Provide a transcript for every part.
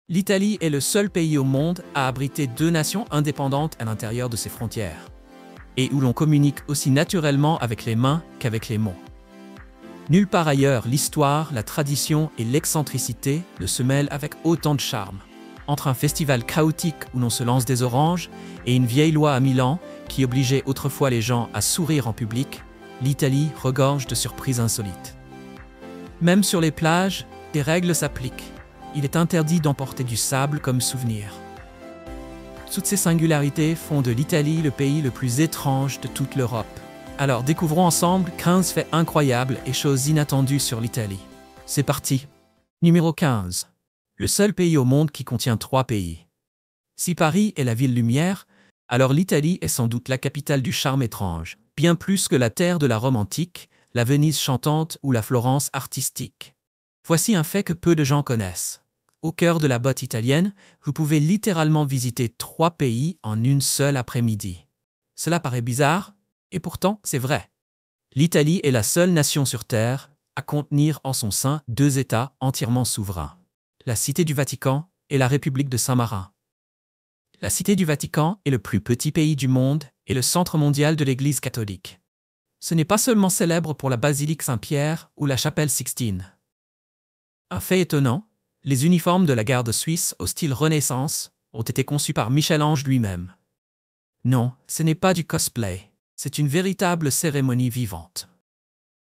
L'Italie est le seul pays au monde à abriter deux nations indépendantes à l'intérieur de ses frontières, et où l'on communique aussi naturellement avec les mains qu'avec les mots. Nulle part ailleurs, l'histoire, la tradition et l'excentricité ne se mêlent avec autant de charme. Entre un festival chaotique où l'on se lance des oranges et une vieille loi à Milan qui obligeait autrefois les gens à sourire en public, l'Italie regorge de surprises insolites. Même sur les plages, des règles s'appliquent. Il est interdit d'emporter du sable comme souvenir. Toutes ces singularités font de l'Italie le pays le plus étrange de toute l'Europe. Alors découvrons ensemble 15 faits incroyables et choses inattendues sur l'Italie. C'est parti. Numéro 15. Le seul pays au monde qui contient 3 pays. Si Paris est la ville lumière, alors l'Italie est sans doute la capitale du charme étrange, bien plus que la terre de la Rome antique, la Venise chantante ou la Florence artistique. Voici un fait que peu de gens connaissent. Au cœur de la botte italienne, vous pouvez littéralement visiter 3 pays en une seule après-midi. Cela paraît bizarre, et pourtant c'est vrai. L'Italie est la seule nation sur Terre à contenir en son sein 2 États entièrement souverains. La Cité du Vatican et la République de Saint-Marin. La Cité du Vatican est le plus petit pays du monde et le centre mondial de l'Église catholique. Ce n'est pas seulement célèbre pour la basilique Saint-Pierre ou la chapelle Sixtine. Un fait étonnant, les uniformes de la garde suisse au style Renaissance ont été conçus par Michel-Ange lui-même. Non, ce n'est pas du cosplay, c'est une véritable cérémonie vivante.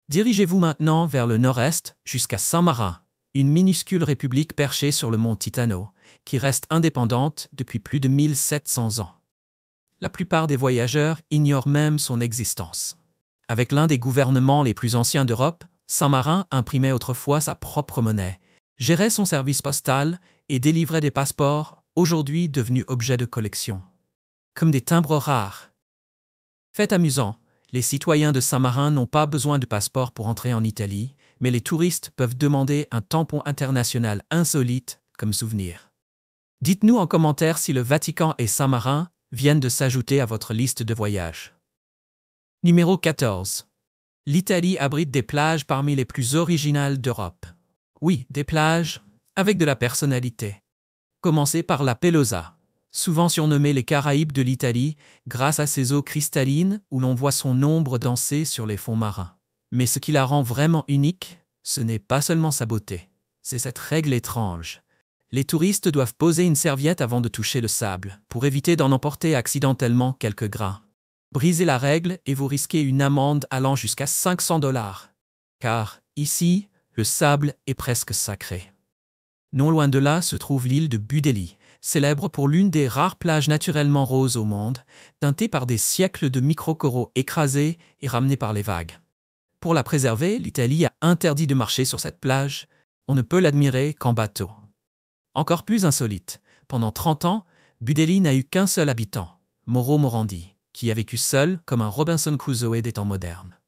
Dirigez-vous maintenant vers le nord-est jusqu'à Saint-Marin, une minuscule république perchée sur le mont Titano, qui reste indépendante depuis plus de 1700 ans. La plupart des voyageurs ignorent même son existence. Avec l'un des gouvernements les plus anciens d'Europe, Saint-Marin imprimait autrefois sa propre monnaie, gérait son service postal et délivrait des passeports, aujourd'hui devenus objets de collection. Comme des timbres rares. Fait amusant, les citoyens de Saint-Marin n'ont pas besoin de passeport pour entrer en Italie, mais les touristes peuvent demander un tampon international insolite comme souvenir. Dites-nous en commentaire si le Vatican et Saint-Marin viennent de s'ajouter à votre liste de voyages. Numéro 14. L'Italie abrite des plages parmi les plus originales d'Europe. Oui, des plages avec de la personnalité. Commencez par la Pelosa, souvent surnommée les Caraïbes de l'Italie, grâce à ses eaux cristallines où l'on voit son ombre danser sur les fonds marins. Mais ce qui la rend vraiment unique, ce n'est pas seulement sa beauté, c'est cette règle étrange. Les touristes doivent poser une serviette avant de toucher le sable, pour éviter d'en emporter accidentellement quelques grains. Brisez la règle et vous risquez une amende allant jusqu'à 500 $. Car, ici, le sable est presque sacré. Non loin de là se trouve l'île de Budeli, célèbre pour l'une des rares plages naturellement roses au monde, teintée par des siècles de microcoraux écrasés et ramenés par les vagues. Pour la préserver, l'Italie a interdit de marcher sur cette plage. On ne peut l'admirer qu'en bateau. Encore plus insolite, pendant 30 ans, Budeli n'a eu qu'un seul habitant, Mauro Morandi, qui a vécu seul comme un Robinson Crusoe des temps modernes.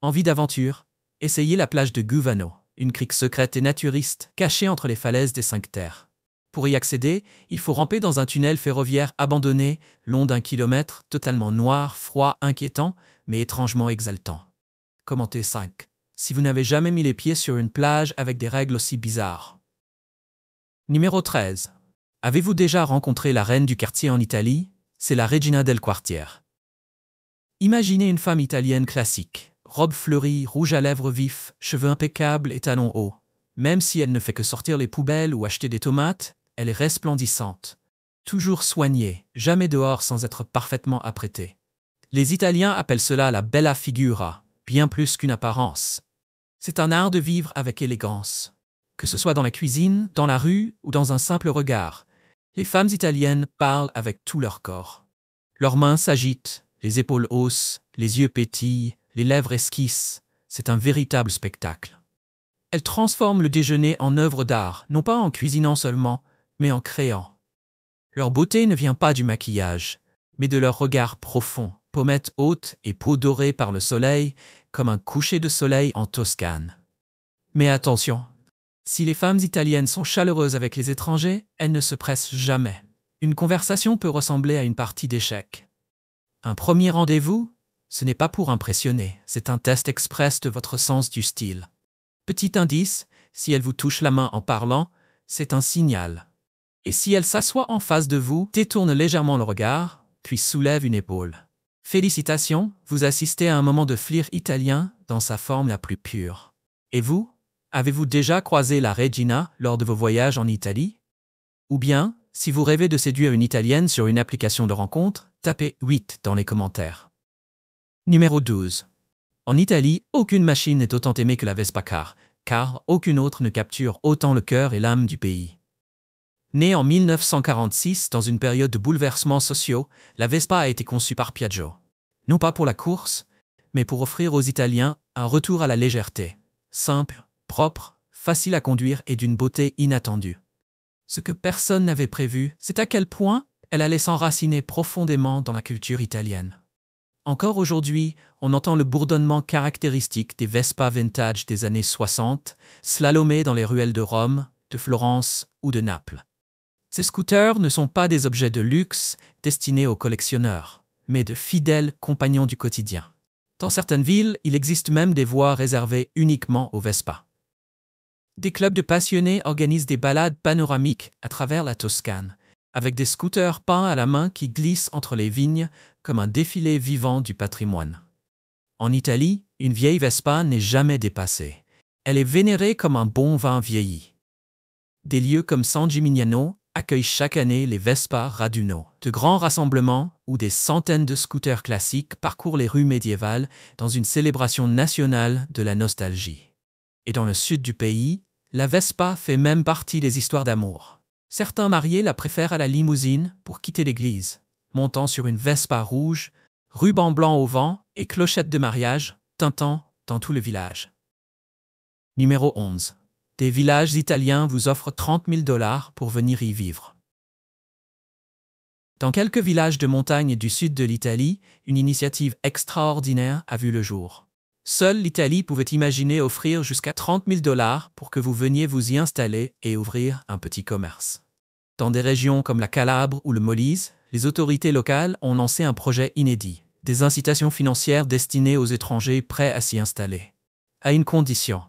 Envie d'aventure? Essayez la plage de Guvano, une crique secrète et naturiste cachée entre les falaises des 5 Terres. Pour y accéder, il faut ramper dans un tunnel ferroviaire abandonné, long d'1 kilomètre, totalement noir, froid, inquiétant, mais étrangement exaltant. Commentez 5. Si vous n'avez jamais mis les pieds sur une plage avec des règles aussi bizarres. Numéro 13. Avez-vous déjà rencontré la reine du quartier en Italie? C'est la Regina del Quartiere. Imaginez une femme italienne classique. Robe fleurie, rouge à lèvres vif, cheveux impeccables et talons hauts. Même si elle ne fait que sortir les poubelles ou acheter des tomates, elle est resplendissante. Toujours soignée, jamais dehors sans être parfaitement apprêtée. Les Italiens appellent cela la bella figura, bien plus qu'une apparence. C'est un art de vivre avec élégance. Que ce soit dans la cuisine, dans la rue ou dans un simple regard, les femmes italiennes parlent avec tout leur corps. Leurs mains s'agitent, les épaules haussent, les yeux pétillent, les lèvres esquissent, c'est un véritable spectacle. Elles transforment le déjeuner en œuvre d'art, non pas en cuisinant seulement, mais en créant. Leur beauté ne vient pas du maquillage, mais de leur regard profond, pommettes hautes et peau dorée par le soleil, comme un coucher de soleil en Toscane. Mais attention, si les femmes italiennes sont chaleureuses avec les étrangers, elles ne se pressent jamais. Une conversation peut ressembler à une partie d'échecs. Un premier rendez-vous? Ce n'est pas pour impressionner, c'est un test express de votre sens du style. Petit indice, si elle vous touche la main en parlant, c'est un signal. Et si elle s'assoit en face de vous, détourne légèrement le regard, puis soulève une épaule. Félicitations, vous assistez à un moment de flirt italien dans sa forme la plus pure. Et vous, avez-vous déjà croisé la Regina lors de vos voyages en Italie? Ou bien, si vous rêvez de séduire une Italienne sur une application de rencontre, tapez 8 dans les commentaires. Numéro 12. En Italie, aucune machine n'est autant aimée que la Vespa car aucune autre ne capture autant le cœur et l'âme du pays. Née en 1946 dans une période de bouleversements sociaux, la Vespa a été conçue par Piaggio. Non pas pour la course, mais pour offrir aux Italiens un retour à la légèreté. Simple, propre, facile à conduire et d'une beauté inattendue. Ce que personne n'avait prévu, c'est à quel point elle allait s'enraciner profondément dans la culture italienne. Encore aujourd'hui, on entend le bourdonnement caractéristique des Vespa vintage des années 60, slalomés dans les ruelles de Rome, de Florence ou de Naples. Ces scooters ne sont pas des objets de luxe destinés aux collectionneurs, mais de fidèles compagnons du quotidien. Dans certaines villes, il existe même des voies réservées uniquement aux Vespa. Des clubs de passionnés organisent des balades panoramiques à travers la Toscane, avec des scooters peints à la main qui glissent entre les vignes comme un défilé vivant du patrimoine. En Italie, une vieille Vespa n'est jamais dépassée. Elle est vénérée comme un bon vin vieilli. Des lieux comme San Gimignano accueillent chaque année les Vespa Raduno, de grands rassemblements où des centaines de scooters classiques parcourent les rues médiévales dans une célébration nationale de la nostalgie. Et dans le sud du pays, la Vespa fait même partie des histoires d'amour. Certains mariés la préfèrent à la limousine pour quitter l'église, montant sur une Vespa rouge, ruban blanc au vent et clochette de mariage, tintant dans tout le village. Numéro 11. Des villages italiens vous offrent 30 000 $ pour venir y vivre. Dans quelques villages de montagne du sud de l'Italie, une initiative extraordinaire a vu le jour. Seule l'Italie pouvait imaginer offrir jusqu'à 30 000 $ pour que vous veniez vous y installer et ouvrir un petit commerce. Dans des régions comme la Calabre ou le Molise, les autorités locales ont lancé un projet inédit, des incitations financières destinées aux étrangers prêts à s'y installer. À une condition.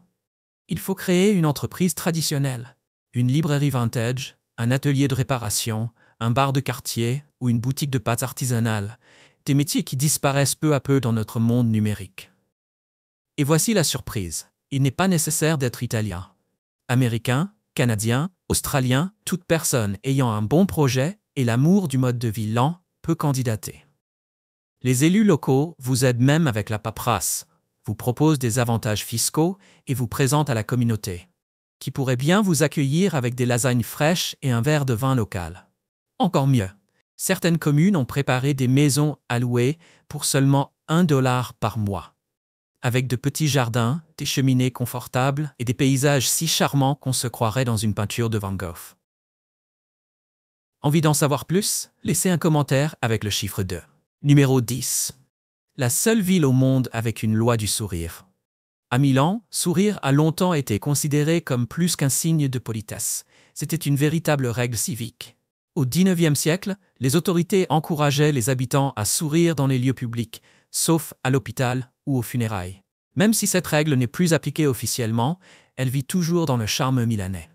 Il faut créer une entreprise traditionnelle, une librairie vintage, un atelier de réparation, un bar de quartier ou une boutique de pâtes artisanales, des métiers qui disparaissent peu à peu dans notre monde numérique. Et voici la surprise, il n'est pas nécessaire d'être italien. Américain, canadien, australien, toute personne ayant un bon projet et l'amour du mode de vie lent peut candidater. Les élus locaux vous aident même avec la paperasse, vous proposent des avantages fiscaux et vous présentent à la communauté, qui pourrait bien vous accueillir avec des lasagnes fraîches et un verre de vin local. Encore mieux, certaines communes ont préparé des maisons à louer pour seulement $1 par mois, avec de petits jardins, des cheminées confortables et des paysages si charmants qu'on se croirait dans une peinture de Van Gogh. Envie d'en savoir plus? Laissez un commentaire avec le chiffre 2. Numéro 10. La seule ville au monde avec une loi du sourire. À Milan, sourire a longtemps été considéré comme plus qu'un signe de politesse. C'était une véritable règle civique. Au XIXe siècle, les autorités encourageaient les habitants à sourire dans les lieux publics, sauf à l'hôpital ou aux funérailles. Même si cette règle n'est plus appliquée officiellement, elle vit toujours dans le charme milanais.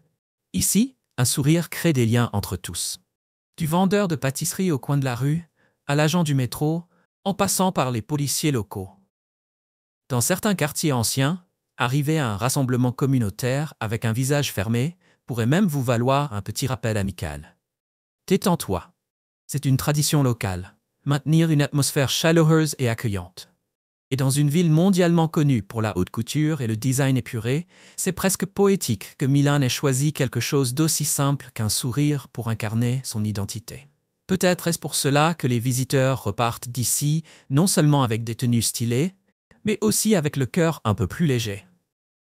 Ici, un sourire crée des liens entre tous. Du vendeur de pâtisserie au coin de la rue, à l'agent du métro, en passant par les policiers locaux. Dans certains quartiers anciens, arriver à un rassemblement communautaire avec un visage fermé pourrait même vous valoir un petit rappel amical. Détends-toi. C'est une tradition locale, maintenir une atmosphère chaleureuse et accueillante. Et dans une ville mondialement connue pour la haute couture et le design épuré, c'est presque poétique que Milan ait choisi quelque chose d'aussi simple qu'un sourire pour incarner son identité. Peut-être est-ce pour cela que les visiteurs repartent d'ici non seulement avec des tenues stylées, mais aussi avec le cœur un peu plus léger.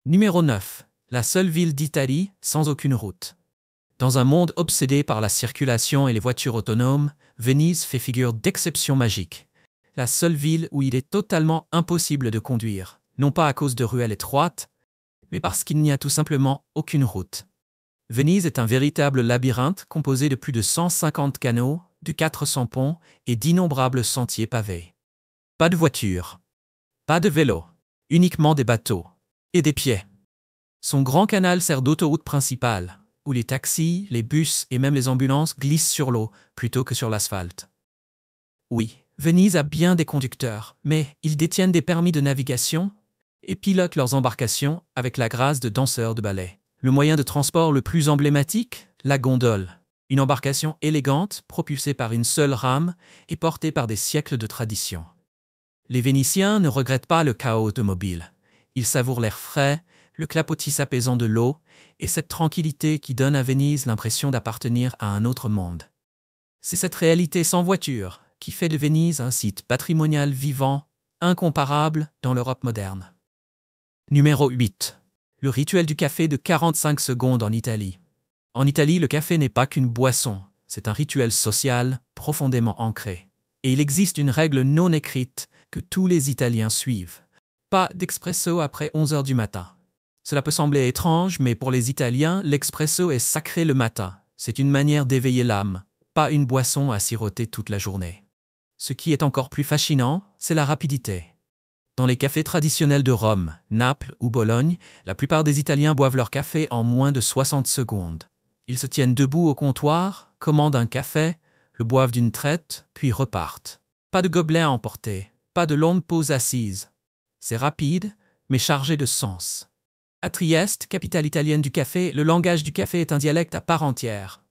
Numéro 9. La seule ville d'Italie sans aucune route. Dans un monde obsédé par la circulation et les voitures autonomes, Venise fait figure d'exception magique. La seule ville où il est totalement impossible de conduire, non pas à cause de ruelles étroites, mais parce qu'il n'y a tout simplement aucune route. Venise est un véritable labyrinthe composé de plus de 150 canaux, de 400 ponts et d'innombrables sentiers pavés. Pas de voitures, pas de vélos, uniquement des bateaux et des pieds. Son grand canal sert d'autoroute principale, où les taxis, les bus et même les ambulances glissent sur l'eau plutôt que sur l'asphalte. Oui, Venise a bien des conducteurs, mais ils détiennent des permis de navigation et pilotent leurs embarcations avec la grâce de danseurs de ballet. Le moyen de transport le plus emblématique, la gondole. Une embarcation élégante, propulsée par une seule rame et portée par des siècles de tradition. Les Vénitiens ne regrettent pas le chaos automobile. Ils savourent l'air frais, le clapotis apaisant de l'eau et cette tranquillité qui donne à Venise l'impression d'appartenir à un autre monde. C'est cette réalité sans voiture qui fait de Venise un site patrimonial vivant, incomparable dans l'Europe moderne. Numéro 8. Le rituel du café de 45 secondes en Italie. En Italie, le café n'est pas qu'une boisson, c'est un rituel social profondément ancré. Et il existe une règle non écrite que tous les Italiens suivent. Pas d'expresso après 11 heures du matin. Cela peut sembler étrange, mais pour les Italiens, l'expresso est sacré le matin. C'est une manière d'éveiller l'âme, pas une boisson à siroter toute la journée. Ce qui est encore plus fascinant, c'est la rapidité. Dans les cafés traditionnels de Rome, Naples ou Bologne, la plupart des Italiens boivent leur café en moins de 60 secondes. Ils se tiennent debout au comptoir, commandent un café, le boivent d'une traite, puis repartent. Pas de gobelet à emporter, pas de longue pause assise. C'est rapide, mais chargé de sens. À Trieste, capitale italienne du café, le langage du café est un dialecte à part entière.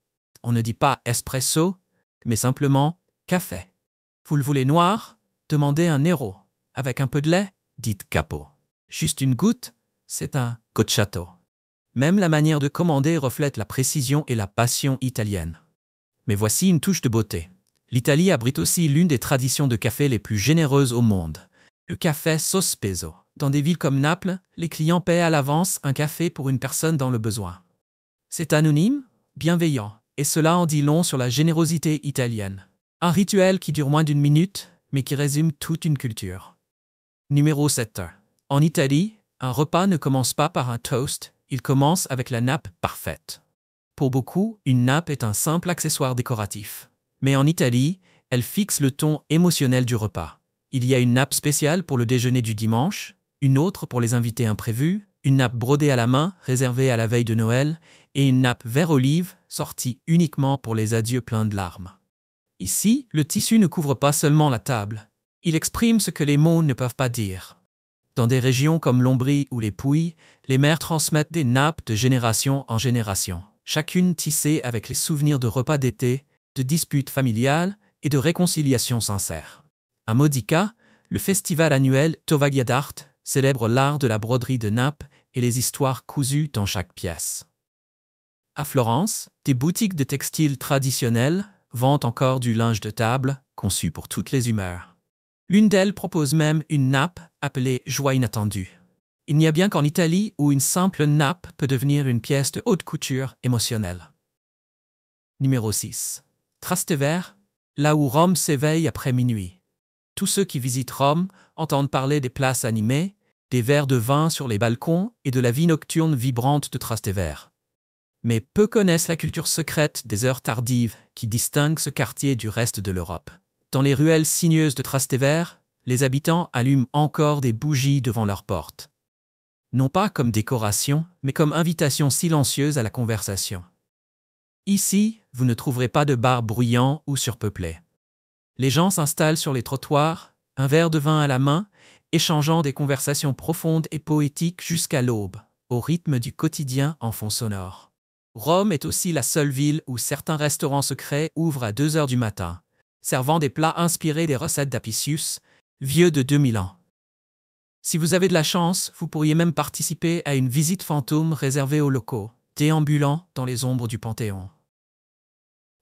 On ne dit pas espresso, mais simplement café. Vous le voulez noir? Demandez un nero. Avec un peu de lait? Dites capo. Juste une goutte? C'est un gocciato. Même la manière de commander reflète la précision et la passion italienne. Mais voici une touche de beauté. L'Italie abrite aussi l'une des traditions de café les plus généreuses au monde, le café sospeso. Dans des villes comme Naples, les clients paient à l'avance un café pour une personne dans le besoin. C'est anonyme, bienveillant, et cela en dit long sur la générosité italienne. Un rituel qui dure moins d'une minute, mais qui résume toute une culture. Numéro 7. En Italie, un repas ne commence pas par un toast, il commence avec la nappe parfaite. Pour beaucoup, une nappe est un simple accessoire décoratif. Mais en Italie, elle fixe le ton émotionnel du repas. Il y a une nappe spéciale pour le déjeuner du dimanche, une autre pour les invités imprévus, une nappe brodée à la main, réservée à la veille de Noël, et une nappe vert olive, sortie uniquement pour les adieux pleins de larmes. Ici, le tissu ne couvre pas seulement la table. Il exprime ce que les mots ne peuvent pas dire. Dans des régions comme l'Ombrie ou les Pouilles, les mères transmettent des nappes de génération en génération, chacune tissée avec les souvenirs de repas d'été, de disputes familiales et de réconciliations sincères. À Modica, le festival annuel Tovaglia d'Arte célèbre l'art de la broderie de nappes et les histoires cousues dans chaque pièce. À Florence, des boutiques de textiles traditionnels vendent encore du linge de table conçu pour toutes les humeurs. L'une d'elles propose même une nappe appelée « joie inattendue ». Il n'y a bien qu'en Italie où une simple nappe peut devenir une pièce de haute couture émotionnelle. Numéro 6. Trastevere, là où Rome s'éveille après minuit. Tous ceux qui visitent Rome entendent parler des places animées, des verres de vin sur les balcons et de la vie nocturne vibrante de Trastevere. Mais peu connaissent la culture secrète des heures tardives qui distingue ce quartier du reste de l'Europe. Dans les ruelles sinueuses de Trastevere, les habitants allument encore des bougies devant leurs portes. Non pas comme décoration, mais comme invitation silencieuse à la conversation. Ici, vous ne trouverez pas de bars bruyants ou surpeuplés. Les gens s'installent sur les trottoirs, un verre de vin à la main, échangeant des conversations profondes et poétiques jusqu'à l'aube, au rythme du quotidien en fond sonore. Rome est aussi la seule ville où certains restaurants secrets ouvrent à 2 heures du matin, servant des plats inspirés des recettes d'Apicius, vieux de 2000 ans. Si vous avez de la chance, vous pourriez même participer à une visite fantôme réservée aux locaux, déambulant dans les ombres du Panthéon.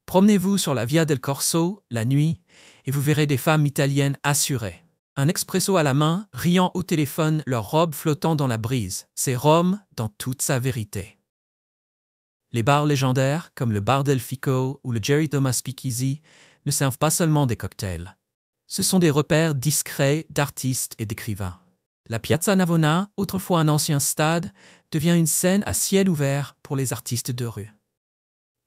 Promenez-vous sur la Via del Corso, la nuit, et vous verrez des femmes italiennes assurées. Un expresso à la main, riant au téléphone, leurs robes flottant dans la brise. C'est Rome dans toute sa vérité. Les bars légendaires, comme le Bar del Fico ou le Jerry Thomas Speakeasy, ne servent pas seulement des cocktails. Ce sont des repères discrets d'artistes et d'écrivains. La Piazza Navona, autrefois un ancien stade, devient une scène à ciel ouvert pour les artistes de rue.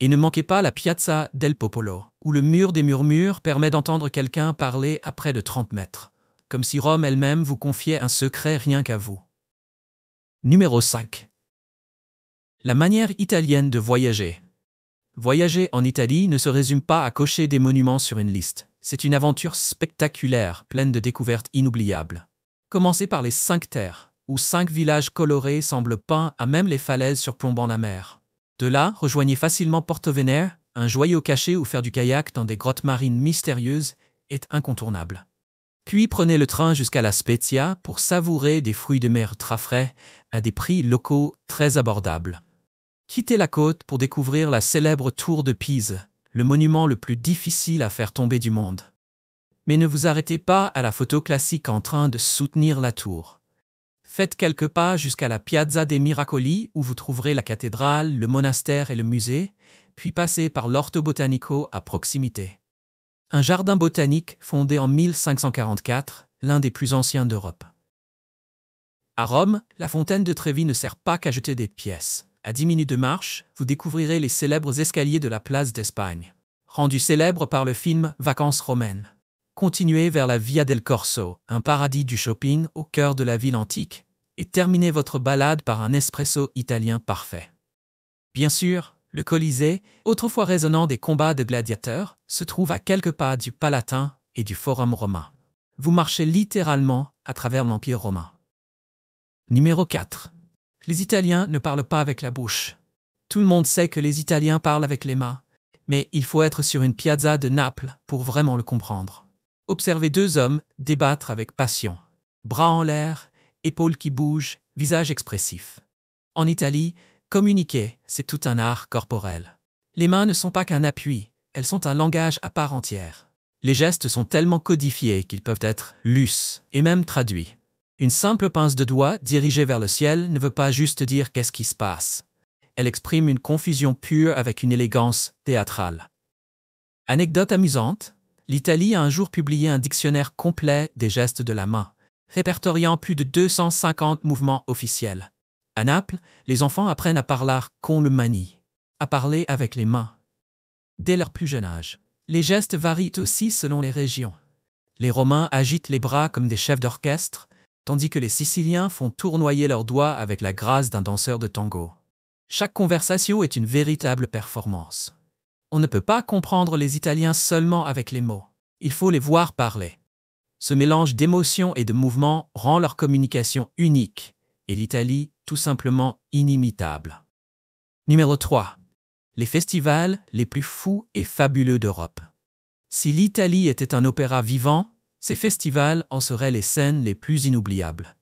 Et ne manquez pas la Piazza del Popolo, où le mur des murmures permet d'entendre quelqu'un parler à près de 30 mètres, comme si Rome elle-même vous confiait un secret rien qu'à vous. Numéro 5. La manière italienne de voyager. Voyager en Italie ne se résume pas à cocher des monuments sur une liste. C'est une aventure spectaculaire, pleine de découvertes inoubliables. Commencez par les 5 terres, où 5 villages colorés semblent peints à même les falaises surplombant la mer. De là, rejoignez facilement Porto Venere, un joyau caché où faire du kayak dans des grottes marines mystérieuses est incontournable. Puis prenez le train jusqu'à La Spezia pour savourer des fruits de mer très frais à des prix locaux très abordables. Quittez la côte pour découvrir la célèbre tour de Pise, le monument le plus difficile à faire tomber du monde. Mais ne vous arrêtez pas à la photo classique en train de soutenir la tour. Faites quelques pas jusqu'à la Piazza dei Miracoli où vous trouverez la cathédrale, le monastère et le musée, puis passez par l'Orto Botanico à proximité. Un jardin botanique fondé en 1544, l'un des plus anciens d'Europe. À Rome, la fontaine de Trévi ne sert pas qu'à jeter des pièces. À 10 minutes de marche, vous découvrirez les célèbres escaliers de la place d'Espagne, rendus célèbres par le film Vacances romaines. Continuez vers la Via del Corso, un paradis du shopping au cœur de la ville antique, et terminez votre balade par un espresso italien parfait. Bien sûr, le Colisée, autrefois résonnant des combats de gladiateurs, se trouve à quelques pas du Palatin et du Forum romain. Vous marchez littéralement à travers l'Empire romain. Numéro 4. Les Italiens ne parlent pas avec la bouche. Tout le monde sait que les Italiens parlent avec les mains, mais il faut être sur une piazza de Naples pour vraiment le comprendre. Observez 2 hommes débattre avec passion. Bras en l'air, épaules qui bougent, visage expressif. En Italie, communiquer, c'est tout un art corporel. Les mains ne sont pas qu'un appui, elles sont un langage à part entière. Les gestes sont tellement codifiés qu'ils peuvent être lus et même traduits. Une simple pince de doigt dirigée vers le ciel ne veut pas juste dire qu'est-ce qui se passe. Elle exprime une confusion pure avec une élégance théâtrale. Anecdote amusante, l'Italie a un jour publié un dictionnaire complet des gestes de la main, répertoriant plus de 250 mouvements officiels. À Naples, les enfants apprennent à parler qu'on le manie, à parler avec les mains. Dès leur plus jeune âge, les gestes varient aussi selon les régions. Les Romains agitent les bras comme des chefs d'orchestre, tandis que les Siciliens font tournoyer leurs doigts avec la grâce d'un danseur de tango. Chaque conversation est une véritable performance. On ne peut pas comprendre les Italiens seulement avec les mots. Il faut les voir parler. Ce mélange d'émotions et de mouvements rend leur communication unique, et l'Italie tout simplement inimitable. Numéro 3. Les festivals les plus fous et fabuleux d'Europe. Si l'Italie était un opéra vivant, ces festivals en seraient les scènes les plus inoubliables.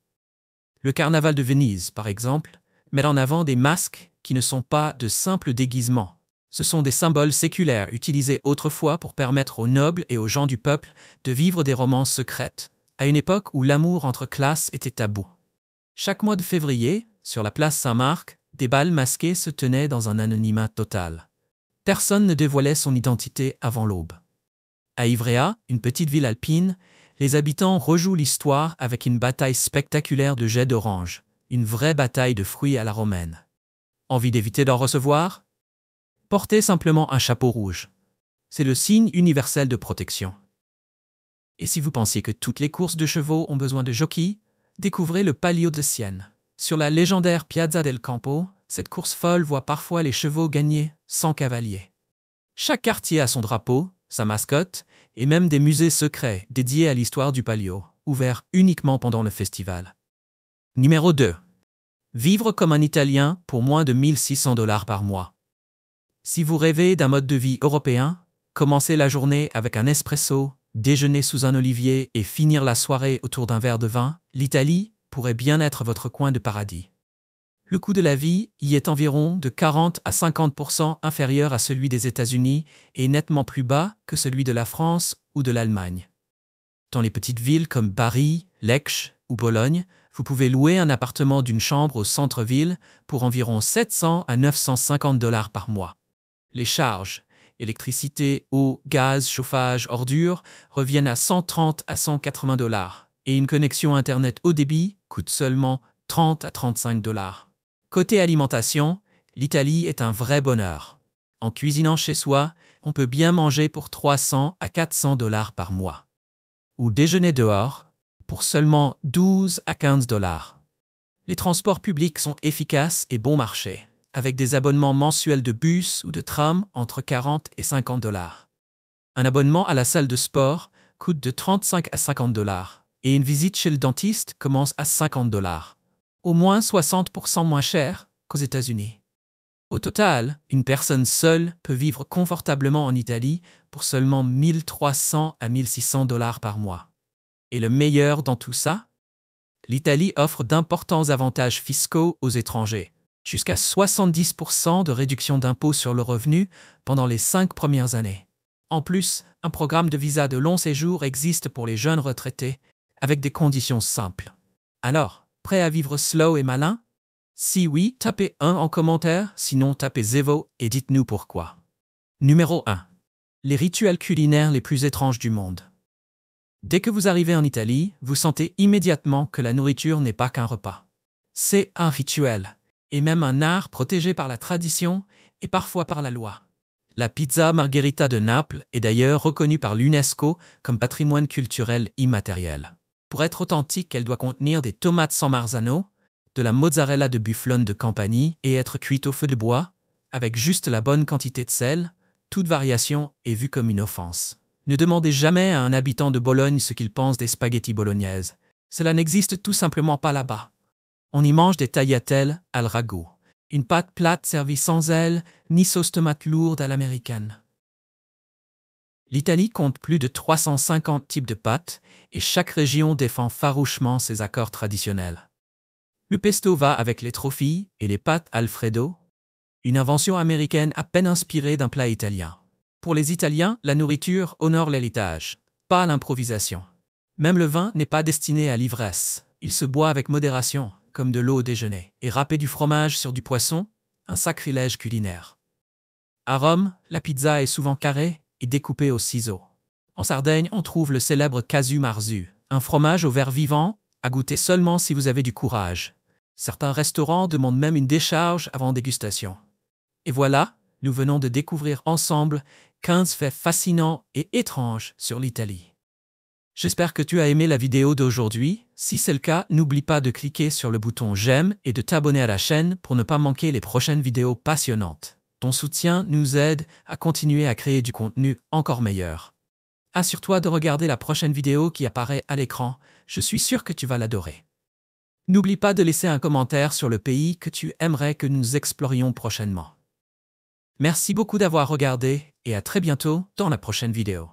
Le carnaval de Venise, par exemple, met en avant des masques qui ne sont pas de simples déguisements. Ce sont des symboles séculaires utilisés autrefois pour permettre aux nobles et aux gens du peuple de vivre des romances secrètes, à une époque où l'amour entre classes était tabou. Chaque mois de février, sur la place Saint-Marc, des bals masqués se tenaient dans un anonymat total. Personne ne dévoilait son identité avant l'aube. À Ivrea, une petite ville alpine, les habitants rejouent l'histoire avec une bataille spectaculaire de jets d'orange, une vraie bataille de fruits à la romaine. Envie d'éviter d'en recevoir? Portez simplement un chapeau rouge. C'est le signe universel de protection. Et si vous pensiez que toutes les courses de chevaux ont besoin de jockeys, découvrez le Palio de Sienne. Sur la légendaire Piazza del Campo, cette course folle voit parfois les chevaux gagner sans cavalier. Chaque quartier a son drapeau, sa mascotte, et même des musées secrets dédiés à l'histoire du Palio, ouverts uniquement pendant le festival. Numéro 2. Vivre comme un Italien pour moins de 1 600 $ par mois. Si vous rêvez d'un mode de vie européen, commencez la journée avec un espresso, déjeuner sous un olivier et finir la soirée autour d'un verre de vin, l'Italie pourrait bien être votre coin de paradis. Le coût de la vie y est environ de 40 à 50% inférieur à celui des États-Unis et nettement plus bas que celui de la France ou de l'Allemagne. Dans les petites villes comme Bari, Lecce ou Bologne, vous pouvez louer un appartement d'une chambre au centre-ville pour environ 700 à 950 $ par mois. Les charges, électricité, eau, gaz, chauffage, ordures, reviennent à 130 à 180 $ et une connexion Internet haut débit coûte seulement 30 à 35 $. Côté alimentation, l'Italie est un vrai bonheur. En cuisinant chez soi, on peut bien manger pour 300 à 400 $ par mois. Ou déjeuner dehors, pour seulement 12 à 15 $. Les transports publics sont efficaces et bon marché, avec des abonnements mensuels de bus ou de tram entre 40 et 50 $. Un abonnement à la salle de sport coûte de 35 à 50 $, et une visite chez le dentiste commence à 50 $. Au moins 60% moins cher qu'aux États-Unis. Au total, une personne seule peut vivre confortablement en Italie pour seulement 1 300 à 1 600 $ par mois. Et le meilleur dans tout ça? L'Italie offre d'importants avantages fiscaux aux étrangers, jusqu'à 70% de réduction d'impôts sur le revenu pendant les 5 premières années. En plus, un programme de visa de long séjour existe pour les jeunes retraités, avec des conditions simples. Alors, prêt à vivre slow et malin? Si oui, tapez 1 en commentaire, sinon tapez 0 et dites-nous pourquoi. Numéro 1. Les rituels culinaires les plus étranges du monde. Dès que vous arrivez en Italie, vous sentez immédiatement que la nourriture n'est pas qu'un repas. C'est un rituel, et même un art protégé par la tradition et parfois par la loi. La pizza margherita de Naples est d'ailleurs reconnue par l'UNESCO comme patrimoine culturel immatériel. Pour être authentique, elle doit contenir des tomates San Marzano, de la mozzarella de bufflone de Campanie et être cuite au feu de bois, avec juste la bonne quantité de sel. Toute variation est vue comme une offense. Ne demandez jamais à un habitant de Bologne ce qu'il pense des spaghettis bolognaises. Cela n'existe tout simplement pas là-bas. On y mange des tagliatelles al ragout, une pâte plate servie sans ailes ni sauce tomate lourde à l'américaine. L'Italie compte plus de 350 types de pâtes et chaque région défend farouchement ses accords traditionnels. Le pesto va avec les trofilles et les pâtes Alfredo, une invention américaine à peine inspirée d'un plat italien. Pour les Italiens, la nourriture honore l'héritage, pas l'improvisation. Même le vin n'est pas destiné à l'ivresse. Il se boit avec modération, comme de l'eau au déjeuner. Et râper du fromage sur du poisson, un sacrilège culinaire. À Rome, la pizza est souvent carrée et découpée au ciseau. En Sardaigne, on trouve le célèbre casu marzu, un fromage au ver vivant, à goûter seulement si vous avez du courage. Certains restaurants demandent même une décharge avant dégustation. Et voilà, nous venons de découvrir ensemble 15 faits fascinants et étranges sur l'Italie. J'espère que tu as aimé la vidéo d'aujourd'hui. Si c'est le cas, n'oublie pas de cliquer sur le bouton j'aime et de t'abonner à la chaîne pour ne pas manquer les prochaines vidéos passionnantes. Ton soutien nous aide à continuer à créer du contenu encore meilleur. Assure-toi de regarder la prochaine vidéo qui apparaît à l'écran. Je suis sûr que tu vas l'adorer. N'oublie pas de laisser un commentaire sur le pays que tu aimerais que nous explorions prochainement. Merci beaucoup d'avoir regardé et à très bientôt dans la prochaine vidéo.